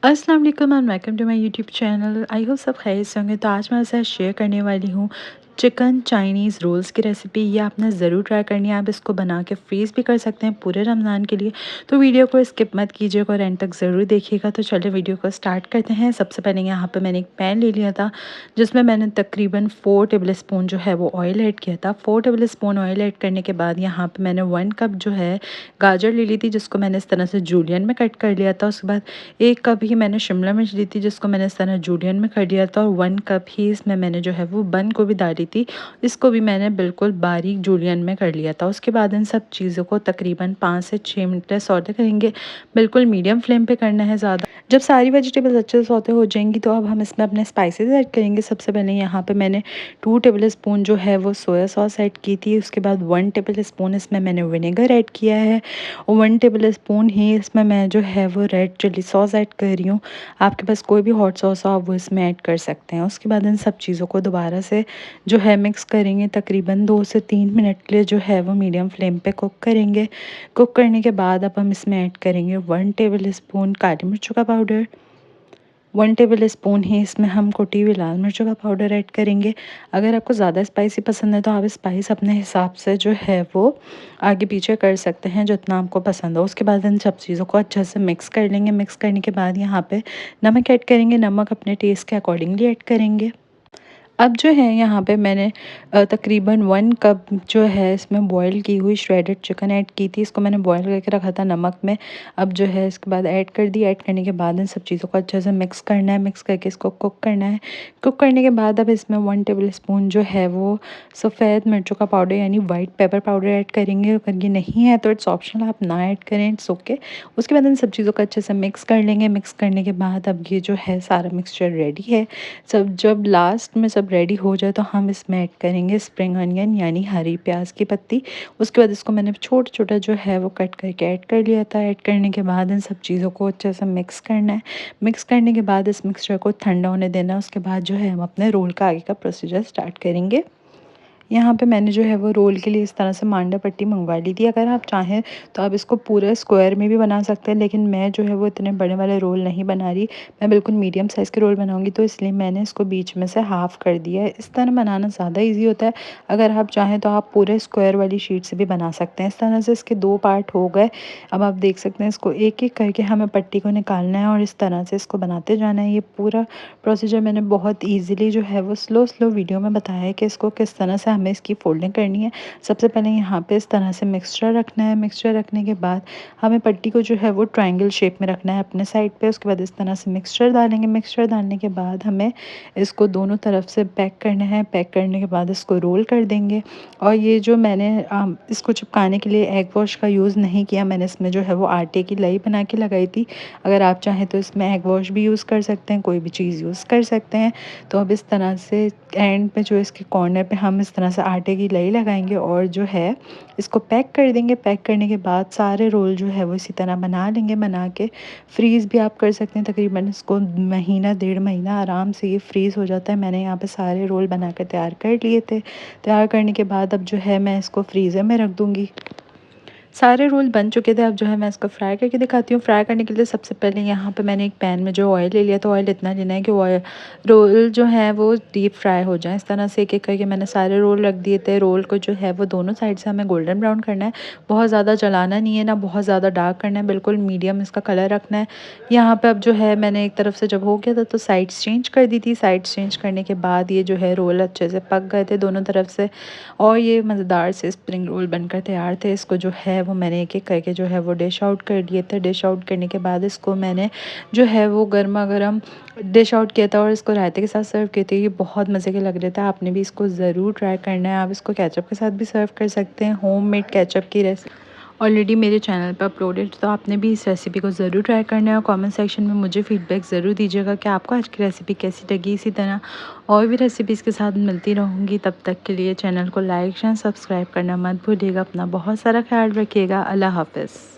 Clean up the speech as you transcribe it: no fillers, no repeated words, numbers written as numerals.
अस्सलाम वालेकुम and welcome to my YouTube channel. I hope सब खैरियत से होंगे। तो आज मैं आपके साथ शेयर करने वाली हूँ चिकन चाइनीज़ रोल्स की रेसिपी। ये आपने ज़रूर ट्राई करनी है। आप इसको बना के फ्रीज़ भी कर सकते हैं पूरे रमज़ान के लिए। तो वीडियो को स्किप मत कीजिएगा और एंड तक ज़रूर देखिएगा। तो चलिए वीडियो को स्टार्ट करते हैं। सबसे पहले यहाँ पर मैंने एक पैन ले लिया था जिसमें मैंने तकरीबन 4 टेबल स्पून जो है वो ऑयल ऐड किया था। 4 टेबल स्पून ऑयल ऐड करने के बाद यहाँ पर मैंने 1 कप जो है गाजर ले ली थी, जिसको मैंने इस तरह से जूलियन में कट कर लिया था। उसके बाद 1 कप ही मैंने शिमला मिर्च ली थी, जिसको मैंने इस तरह जूलियन में कर दिया था। और 1 कप ही इसमें मैंने जो है वो बंद गोभी डाली थी, इसको भी मैंने बिल्कुल बारीक जूलियन में कर लिया था। उसके बाद इन सब चीज़ों को तकरीबन 5 से 6 मिनट तक सौते करेंगे। बिल्कुल मीडियम फ्लेम पे करना है ज़्यादा। जब सारी वेजिटेबल्स अच्छे से सौते हो जाएंगी तो अब हम इसमें अपने स्पाइसेस ऐड करेंगे। सबसे पहले यहाँ पे मैंने 2 टेबल स्पून जो है वो सोया सॉस ऐड की थी। उसके बाद 1 टेबल स्पून इसमें मैंने विनेगर ऐड किया है और 1 टेबल स्पून ही इसमें मैं जो है वो रेड चिली सॉस ऐड कर रही हूँ। आपके पास कोई भी हॉट सॉस हो आप वो इसमें ऐड कर सकते हैं। उसके बाद इन सब चीज़ों को दोबारा से जो है मिक्स करेंगे। तकरीबन 2 से 3 मिनट के लिए जो है वो मीडियम फ्लेम पे कुक करेंगे। कुक करने के बाद अब हम इसमें ऐड करेंगे 1 टेबल स्पून काली मिर्चों का पाउडर। 1 टेबल स्पून ही इसमें हम कुटी हुई लाल मिर्चों का पाउडर ऐड करेंगे। अगर आपको ज़्यादा स्पाइसी पसंद है तो आप स्पाइस अपने हिसाब से जो है वो आगे पीछे कर सकते हैं जितना आपको पसंद हो। उसके बाद इन सब चीज़ों को अच्छे से मिक्स कर लेंगे। मिक्स करने के बाद यहाँ पे नमक ऐड करेंगे। नमक अपने टेस्ट के अकॉर्डिंगली ऐड करेंगे। अब जो है यहाँ पे मैंने तकरीबन 1 कप जो है इसमें बॉईल की हुई श्रेडेड चिकन ऐड की थी। इसको मैंने बॉईल करके रखा था नमक में। अब जो है इसके बाद ऐड कर दी। ऐड करने के बाद इन सब चीज़ों को अच्छे से मिक्स करना है। मिक्स करके इसको कुक करना है। कुक करने के बाद अब इसमें 1 टेबल स्पून जो है वो सफ़ेद मिर्चों का पाउडर यानी वाइट पेपर पाउडर ऐड करेंगे। अगर ये नहीं है तो इट्स ऑप्शनल, आप ना ऐड करें, इट्स ओके। उसके बाद इन सब चीज़ों को अच्छे से मिक्स कर लेंगे। मिक्स करने के बाद अब ये जो है सारा मिक्सचर रेडी है। सब जब लास्ट में सब रेडी हो जाए तो हम इसमें ऐड करेंगे स्प्रिंग अनियन यानी हरी प्याज की पत्ती। उसके बाद इसको मैंने छोटा छोटा जो है वो कट करके ऐड कर लिया था। ऐड करने के बाद इन सब चीज़ों को अच्छे से मिक्स करना है। मिक्स करने के बाद इस मिक्सचर को ठंडा होने देना है। उसके बाद जो है हम अपने रोल का आगे का प्रोसीजर स्टार्ट करेंगे। यहाँ पे मैंने जो है वो रोल के लिए इस तरह से मांडा पट्टी मंगवा ली थी। अगर आप चाहें तो आप इसको पूरे स्क्वायर में भी बना सकते हैं, लेकिन मैं जो है वो इतने बड़े वाले रोल नहीं बना रही। मैं बिल्कुल मीडियम साइज़ के रोल बनाऊंगी, तो इसलिए मैंने इसको बीच में से हाफ़ कर दिया है। इस तरह बनाना ज़्यादा ईजी होता है। अगर आप चाहें तो आप पूरे स्क्वायर वाली शीट से भी बना सकते हैं। इस तरह से इसके 2 पार्ट हो गए। अब आप देख सकते हैं इसको एक एक करके हमें पट्टी को निकालना है और इस तरह से इसको बनाते जाना है। ये पूरा प्रोसीजर मैंने बहुत ईजिली जो है वो स्लो वीडियो में बताया है कि इसको किस तरह से हमें इसकी फोल्डिंग करनी है। सबसे पहले यहाँ पे इस तरह से मिक्सचर रखना है। मिक्सचर रखने के बाद हमें पट्टी को जो है वो ट्रायंगल शेप में रखना है अपने साइड पे। उसके बाद इस तरह से मिक्सचर डालेंगे। मिक्सचर डालने के बाद हमें इसको दोनों तरफ से पैक करना है। पैक करने के बाद इसको रोल कर देंगे। और ये जो मैंने इसको चिपकाने के लिए एग वॉश का यूज़ नहीं किया, मैंने इसमें जो है वो आटे की लाई बना के लगाई थी। अगर आप चाहें तो इसमें एग वॉश भी यूज़ कर सकते हैं, कोई भी चीज़ यूज़ कर सकते हैं। तो अब इस तरह से एंड पे जो इसके कॉर्नर पे हम इस तरह से आटे की लई लगाएंगे और जो है इसको पैक कर देंगे। पैक करने के बाद सारे रोल जो है वो इसी तरह बना लेंगे। बना के फ्रीज़ भी आप कर सकते हैं। तकरीबन इसको महीना 1.5 महीना आराम से ये फ्रीज़ हो जाता है। मैंने यहाँ पे सारे रोल बना कर तैयार कर लिए थे। तैयार करने के बाद अब जो है मैं इसको फ्रीज़र में रख दूँगी। सारे रोल बन चुके थे। अब जो है मैं इसको फ्राई करके दिखाती हूँ। फ्राई करने के लिए सबसे पहले यहाँ पे मैंने एक पैन में जो ऑयल ले लिया। तो ऑयल इतना लेना है कि ऑयल रोल जो है वो डीप फ्राई हो जाए। इस तरह से एक एक करके मैंने सारे रोल रख दिए थे। रोल को जो है वो दोनों साइड से हमें गोल्डन ब्राउन करना है। बहुत ज़्यादा जलाना नहीं है, ना बहुत ज़्यादा डार्क करना है, बिल्कुल मीडियम इसका कलर रखना है। यहाँ पर अब जो है मैंने एक तरफ से जब हो गया था तो साइड्स चेंज कर दी थी। साइड्स चेंज करने के बाद ये जो है रोल अच्छे से पक गए थे दोनों तरफ से और ये मज़ेदार से स्प्रिंग रोल बनकर तैयार थे। इसको जो है वो मैंने एक एक करके जो है वो डिश आउट कर दिए थे। डिश आउट करने के बाद इसको मैंने जो है वो गर्मा गर्म डिश आउट किया था और इसको रायते के साथ सर्व किए थे। ये बहुत मज़े के लग रहे थे। आपने भी इसको ज़रूर ट्राई करना है। आप इसको केचप के साथ भी सर्व कर सकते हैं। होममेड केचप की रेसिपी ऑलरेडी मेरे चैनल पर अपलोडेड, तो आपने भी इस रेसिपी को ज़रूर ट्राई करना है और कमेंट सेक्शन में मुझे फीडबैक ज़रूर दीजिएगा कि आपको आज की रेसिपी कैसी लगी। इसी तरह और भी रेसिपीज़ के साथ मिलती रहूँगी। तब तक के लिए चैनल को लाइक शेयर सब्सक्राइब करना मत भूलिएगा। अपना बहुत सारा ख्याल रखिएगा। अल्लाह हाफ़िज़।